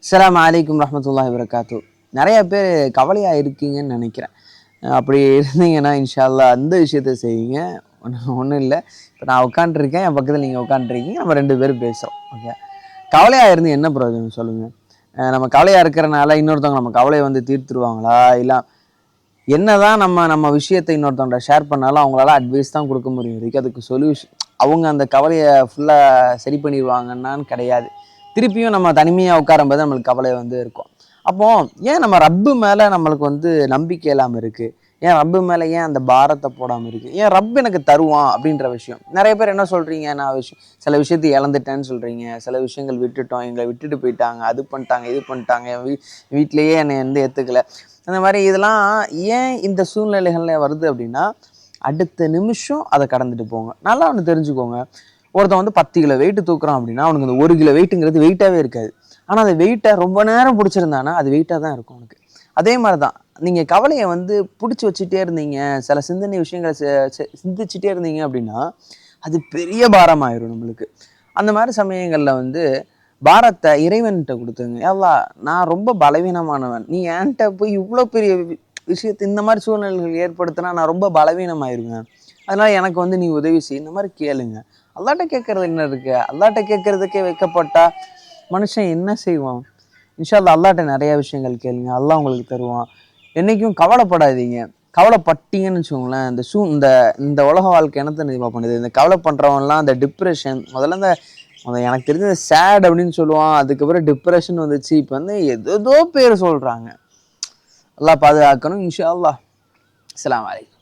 அஸ்ஸலாமு அலைக்கும் ரஹ்மத்துல்லாஹி வபரகாத்துஹு. நிறைய பேர் கவலையாக இருக்கீங்கன்னு நினைக்கிறேன். அப்படி இருந்தீங்கன்னா இன்ஷா அல்லாஹ் அந்த விஷயத்த செய்யுங்க. ஒன்றும் இல்லை, இப்போ நான் உட்காண்ட்ருக்கேன், என் பக்கத்தில் நீங்கள் உட்காண்ட்ருக்கீங்க, நம்ம 2 பேரும் பேசுகிறோம். ஓகே, கவலையாக இருந்து என்ன பிரயோஜனம் சொல்லுங்கள்? நம்ம கவலையாக இருக்கிறனால இன்னொருத்தவங்க நம்ம கவலையை வந்து தீர்த்துருவாங்களா? இல்லை என்னதான் நம்ம விஷயத்தை இன்னொருத்தவங்க ஷேர் பண்ணாலும் அவங்களால அட்வைஸ் தான் கொடுக்க முடியும். இதுக்கு அதுக்கு சொல்யூஷன் அவங்க அந்த கவலையை ஃபுல்லாக சரி பண்ணிடுவாங்கன்னான்னு கிடையாது. திருப்பியும் நம்ம தனிமையாக உட்காரும்போது நம்மளுக்கு கவலை வந்து இருக்கும். அப்போ ஏன் நம்ம ரப்பு மேலே நம்மளுக்கு வந்து நம்பிக்கை இல்லாமல் இருக்குது? ஏன் ரப்பு மேலே ஏன் அந்த பாரத்தை போடாமல் இருக்குது? ஏன் ரப்பு எனக்கு தருவான் அப்படின்ற விஷயம். நிறைய பேர் என்ன சொல்கிறீங்க, நான் சில விஷயத்தை இழந்துட்டேன்னு சொல்கிறீங்க, சில விஷயங்கள் விட்டுட்டோம், எங்களை விட்டுட்டு போயிட்டாங்க, அது பண்ணிட்டாங்க, இது பண்ணிட்டாங்க, என் வீட்டிலையே என்னை வந்து ஏற்றுக்கலை, அந்த மாதிரி இதெல்லாம் ஏன் இந்த சூழ்நிலைகள்ல வருது அப்படின்னா, அடுத்த நிமிஷம் அதை கடந்துட்டு போங்க. நல்லா ஒன்று தெரிஞ்சுக்கோங்க, ஒருத்தன் வந்து 10 கிலோ வெயிட் தூக்குறான் அப்படின்னா அவனுக்கு அந்த 1 கிலோ வெயிட்டுங்கிறது வெயிட்டாகவே இருக்காது. ஆனால் அந்த வெயிட்டை ரொம்ப நேரம் பிடிச்சிருந்தானா அது வெயிட்டாக தான் இருக்கும் உனக்கு. அதே மாதிரி தான் நீங்கள் கவலையை வந்து பிடிச்சி வச்சுட்டே இருந்தீங்க, சில சிந்தனை விஷயங்களை சிந்திச்சுட்டே இருந்தீங்க அப்படின்னா அது பெரிய பாரமாயிரும் நம்மளுக்கு. அந்த மாதிரி சமயங்களில் வந்து பாரத்தை இறைவன்கிட்ட கொடுத்துங்க. ஏவா நான் ரொம்ப பலவீனமானவன், நீ என்கிட்ட போய் இவ்வளோ பெரிய விஷயத்தை இந்த மாதிரி சூழ்நிலைகள் ஏற்படுத்தினா நான் ரொம்ப பலவீனமாயிருவேன், அதனால எனக்கு வந்து நீ உதவி செய், இந்த மாதிரி கேளுங்க. அல்லாட்ட கேட்கறது என்ன இருக்கு? அல்லாட்ட கேட்கறதுக்கே வைக்கப்பட்டா மனுஷன் என்ன செய்வான்? இன்ஷா அல்லாஹ் அல்லாட்ட நிறைய விஷயங்கள் கேளுங்க, அல்லாஹ் உங்களுக்கு தருவான். என்னைக்கும் கவலைப்படாதீங்க. கவலைப்பட்டீங்கன்னு வச்சுக்கோங்களேன், இந்த இந்த உலக வாழ்க்கை என்னத்தை நிர்வாகம் பண்ணுது? இந்த கவலை பண்றவன்லாம் அந்த டிப்ரெஷன், முதல்ல எனக்கு தெரிஞ்ச சேட் அப்படின்னு சொல்லுவான், அதுக்கப்புறம் டிப்ரெஷன் வந்துச்சு, இப்போ வந்து ஏதோ பேர் சொல்றாங்க. அல்லாஹ் பாதுகாக்கணும் இன்ஷா அல்லாஹ். அஸ்ஸலாமு அலைக்கும்.